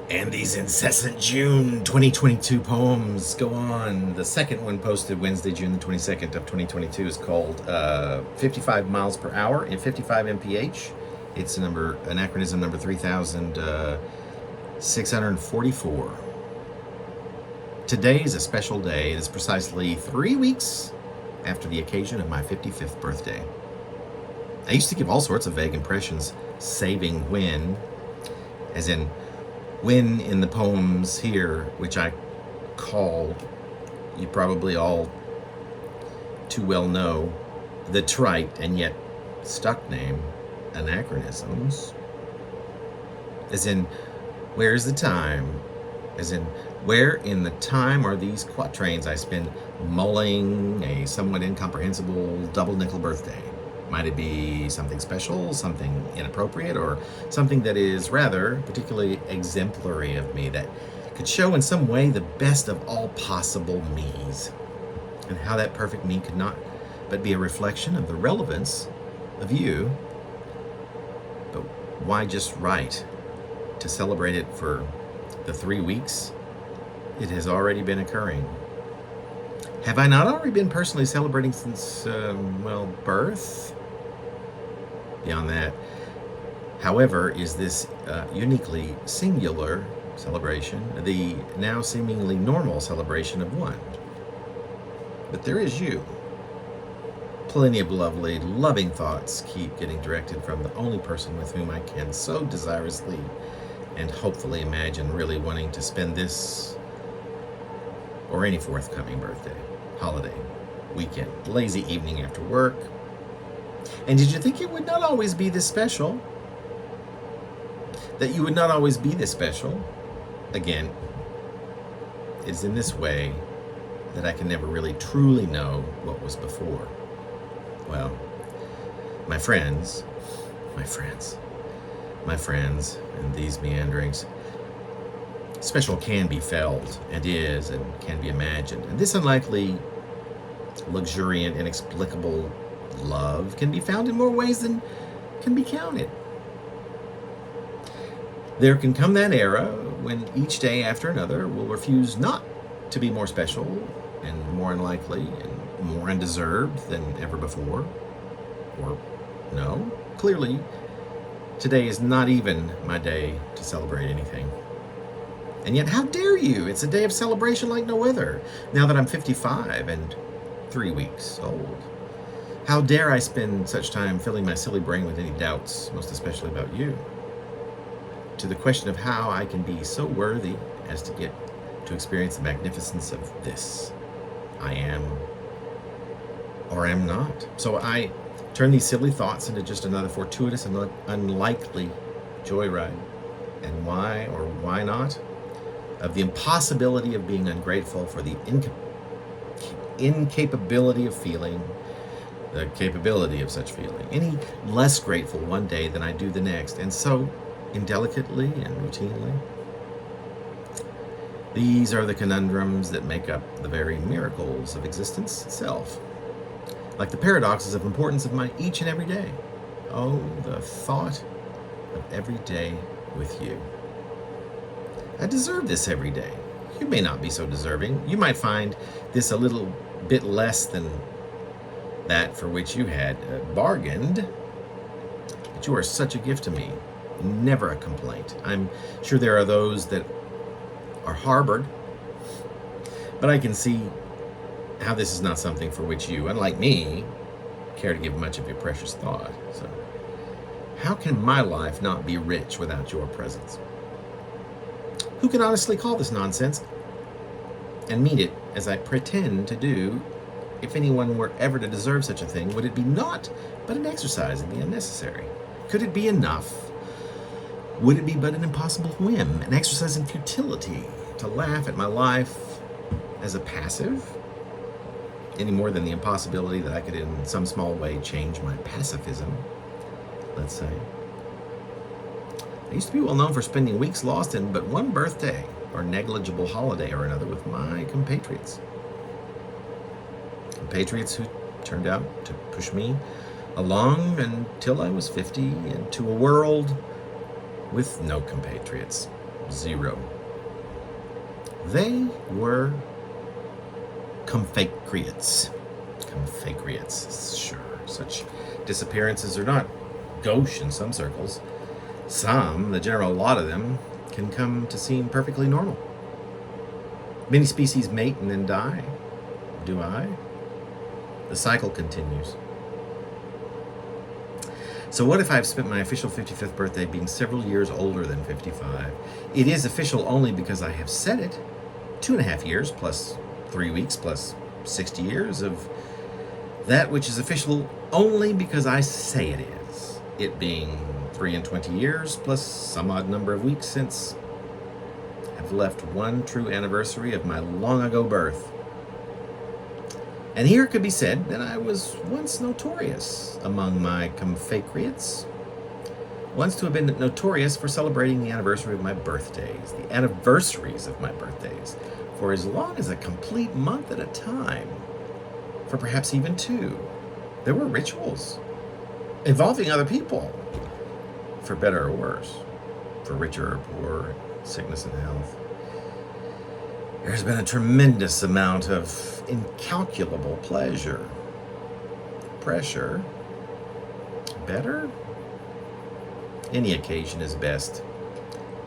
And these incessant June 2022 poems go on. The second one posted Wednesday, June the 22nd of 2022 is called 55 miles per hour in 55 mph. It's anachronism number 3644. Today is a special day. It is precisely 3 weeks after the occasion of my 55th birthday. I used to give all sorts of vague impressions, saving when, as in when in the poems here, which I call, you probably all too well know, the trite and yet stuck name, anachronisms. As in, where's the time? As in, where in the time are these quatrains I spend mulling a somewhat incomprehensible double nickel birthday? Might it be something special, something inappropriate, or something that is rather particularly exemplary of me, that could show in some way the best of all possible me's, and how that perfect me could not but be a reflection of the relevance of you? But why just right to celebrate it for the 3 weeks it has already been occurring? Have I not already been personally celebrating since, birth? Beyond that, however, is this uniquely singular celebration, the now seemingly normal celebration of one. But there is you. Plenty of lovely, loving thoughts keep getting directed from the only person with whom I can so desirously and hopefully imagine really wanting to spend this or any forthcoming birthday, holiday, weekend, lazy evening after work. And did you think it would not always be this special? That you would not always be this special? Again, it's in this way that I can never really truly know what was before. Well, my friends, and these meanderings, special can be felt, and is, and can be imagined. And this unlikely, luxuriant, inexplicable love can be found in more ways than can be counted. There can come that era when each day after another will refuse not to be more special and more unlikely and more undeserved than ever before. Or no, clearly today is not even my day to celebrate anything. And yet, how dare you? It's a day of celebration like no other, now that I'm 55 and 3 weeks old. How dare I spend such time filling my silly brain with any doubts, most especially about you? To the question of how I can be so worthy as to get to experience the magnificence of this. I am or am not. So I turn these silly thoughts into just another fortuitous and unlikely joyride. And why or why not? Of the impossibility of being ungrateful for the incapability of feeling, the capability of such feeling, any less grateful one day than I do the next, and so indelicately and routinely. These are the conundrums that make up the very miracles of existence itself, like the paradoxes of importance of my each and every day. Oh, the thought of every day with you. I deserve this every day. You may not be so deserving. You might find this a little bit less than that for which you had bargained. But you are such a gift to me. Never a complaint. I'm sure there are those that are harbored, but I can see how this is not something for which you, unlike me, care to give much of your precious thought. So, how can my life not be rich without your presence? Who can honestly call this nonsense and mean it as I pretend to do? If anyone were ever to deserve such a thing, would it be naught but an exercise in the unnecessary? Could it be enough? Would it be but an impossible whim, an exercise in futility, to laugh at my life as a passive? Any more than the impossibility that I could in some small way change my pacifism, let's say. I used to be well known for spending weeks lost in but one birthday or negligible holiday or another with my compatriots. Compatriots who turned out to push me along until I was 50 into a world with no compatriots. 0. They were compatriots. Compatriots, sure. Such disappearances are not gauche in some circles. Some, the general lot of them, can come to seem perfectly normal. Many species mate and then die. Do I? The cycle continues. So what if I've spent my official 55th birthday being several years older than 55? It is official only because I have said it. 2.5 years plus 3 weeks plus 60 years of that which is official only because I say it is. It being 3 and 20 years plus some odd number of weeks since I've left one true anniversary of my long ago birth. And here it could be said that I was once notorious among my compatriots, once to have been notorious for celebrating the anniversary of my birthdays, the anniversaries of my birthdays, for as long as a complete month at a time, for perhaps even 2. There were rituals involving other people, for better or worse, for richer or poorer, sickness and health. There's been a tremendous amount of incalculable pleasure, pressure, better. Any occasion is best,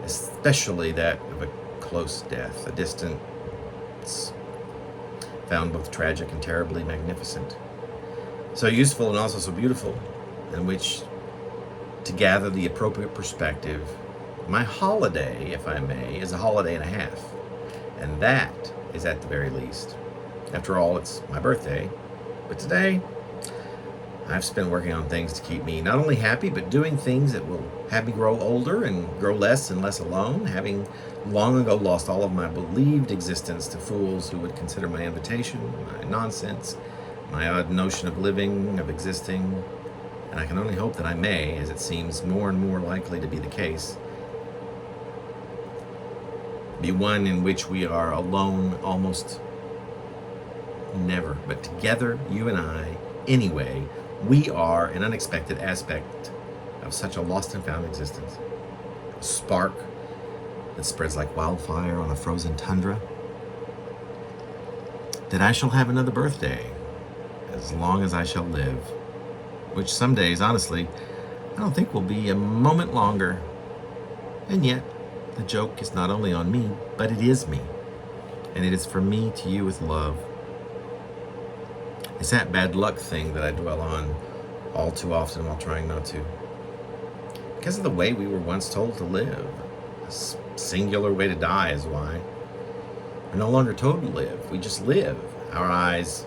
especially that of a close death, a distance found both tragic and terribly magnificent. So useful and also so beautiful, in which to gather the appropriate perspective. My holiday, if I may, is a holiday and a half. And that is at the very least. After all, it's my birthday. But today, I've spent working on things to keep me not only happy, but doing things that will have me grow older and grow less and less alone, having long ago lost all of my believed existence to fools who would consider my invitation, my nonsense, my odd notion of living, of existing. And I can only hope that I may, as it seems more and more likely to be the case, be one in which we are alone almost never, but together, you and I, anyway, we are an unexpected aspect of such a lost and found existence. A spark that spreads like wildfire on a frozen tundra. That I shall have another birthday, as long as I shall live, which some days, honestly, I don't think will be a moment longer. And yet, the joke is not only on me, but it is me. And it is from me to you with love. It's that bad luck thing that I dwell on all too often while trying not to. Because of the way we were once told to live. A singular way to die is why. We're no longer told to live. We just live. Our eyes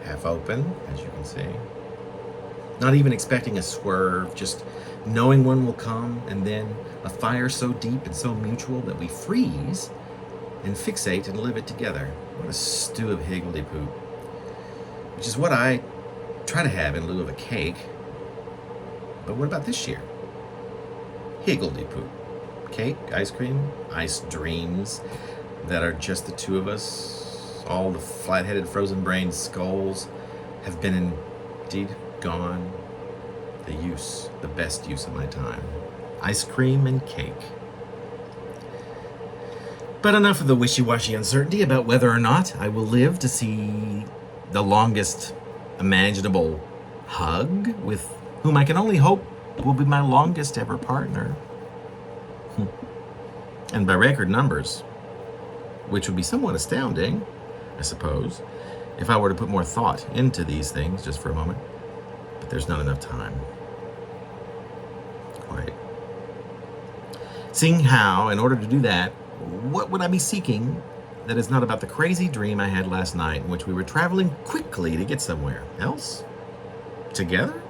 half open, as you can see. Not even expecting a swerve, just knowing one will come, and then a fire so deep and so mutual that we freeze and fixate and live it together. What a stew of higgledy-poop. Which is what I try to have in lieu of a cake. But what about this year? Higgledy-poop. Cake, ice cream, ice dreams that are just the two of us. All the flat-headed, frozen-brained skulls have been indeed gone. The best use of my time. Ice cream and cake. But enough of the wishy-washy uncertainty about whether or not I will live to see the longest imaginable hug with whom I can only hope will be my longest ever partner. And by record numbers, which would be somewhat astounding, I suppose, if I were to put more thought into these things just for a moment. But there's not enough time. Quite. Seeing how, in order to do that, what would I be seeking that is not about the crazy dream I had last night in which we were traveling quickly to get somewhere else? Together?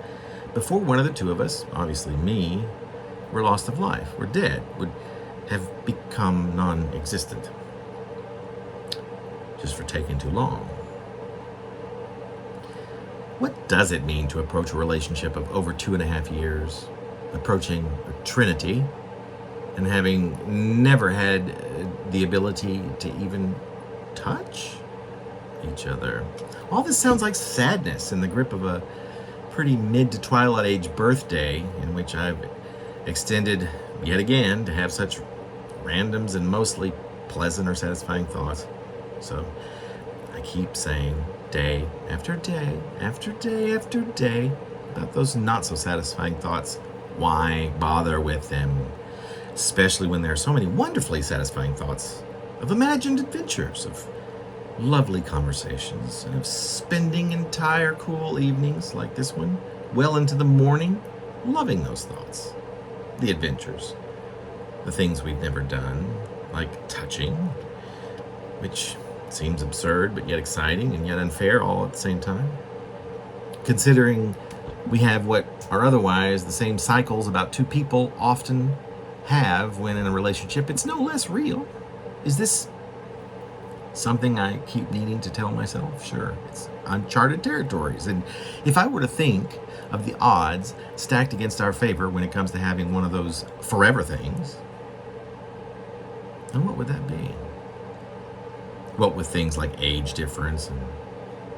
Before one of the two of us, obviously me, were lost of life, were dead, would have become non-existent. Just for taking too long. What does it mean to approach a relationship of over 2.5 years, approaching a trinity, and having never had the ability to even touch each other? All this sounds like sadness in the grip of a pretty mid to twilight age birthday in which I've extended yet again to have such randoms and mostly pleasant or satisfying thoughts. So I keep saying day after day after day after day about those not so satisfying thoughts. Why bother with them? Especially when there are so many wonderfully satisfying thoughts of imagined adventures, of lovely conversations, and of spending entire cool evenings like this one, well into the morning, loving those thoughts. The adventures, the things we've never done, like touching, which seems absurd but yet exciting and yet unfair all at the same time. Considering we have what are otherwise the same cycles about two people often have when in a relationship, it's no less real. Is this something I keep needing to tell myself? Sure, it's uncharted territories. And if I were to think of the odds stacked against our favor when it comes to having one of those forever things, then what would that be? What with things like age difference and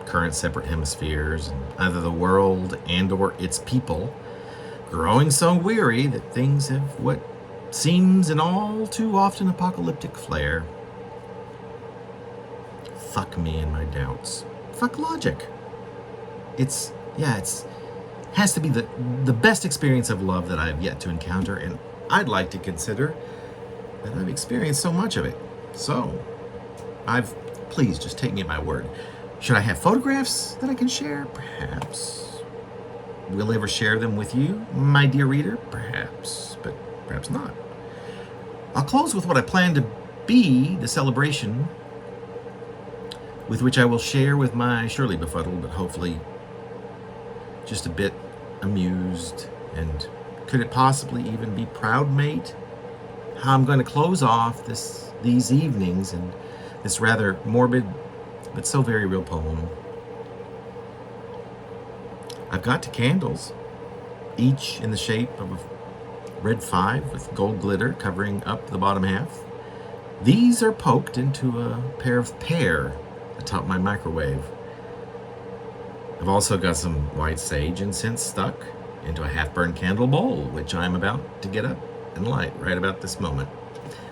current separate hemispheres, and either the world and or its people growing so weary that things have what seems an all too often apocalyptic flair. Fuck me and my doubts. Fuck logic. It has to be the best experience of love that I have yet to encounter, and I'd like to consider that I've experienced so much of it. So, please just take me at my word. Should I have photographs that I can share? Perhaps. Will I ever share them with you, my dear reader? Perhaps, but perhaps not. I'll close with what I plan to be the celebration with which I will share with my surely befuddled, but hopefully just a bit amused, and could it possibly even be proud mate, how I'm going to close off these evenings and this rather morbid but so very real poem. I've got 2 candles, each in the shape of a red 5 with gold glitter covering up the bottom half. These are poked into a pair of pear atop my microwave. I've also got some white sage incense stuck into a half-burned candle bowl, which I'm about to get up and light right about this moment,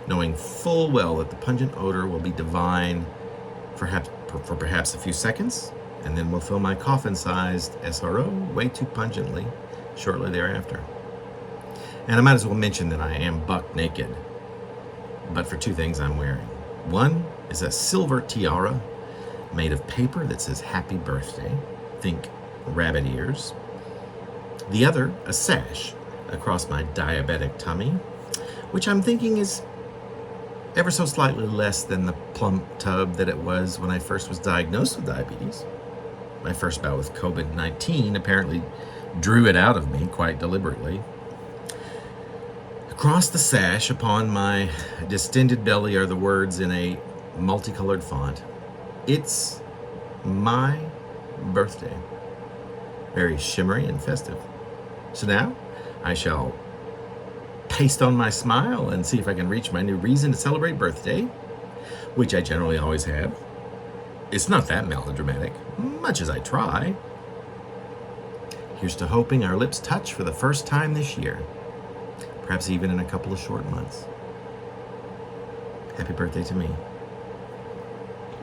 knowing full well that the pungent odor will be divine for perhaps a few seconds, and then will fill my coffin-sized SRO way too pungently shortly thereafter. And I might as well mention that I am buck naked, but for 2 things I'm wearing. One is a silver tiara made of paper that says happy birthday, think rabbit ears. The other, a sash across my diabetic tummy, which I'm thinking is ever so slightly less than the plump tub that it was when I first was diagnosed with diabetes. My first bout with COVID-19 apparently drew it out of me quite deliberately. Across the sash upon my distended belly are the words in a multicolored font. It's my birthday. Very shimmery and festive. So now I shall paste on my smile and see if I can reach my new reason to celebrate birthday, which I generally always have. It's not that melodramatic, much as I try. Here's to hoping our lips touch for the first time this year, perhaps even in a couple of short months. Happy birthday to me.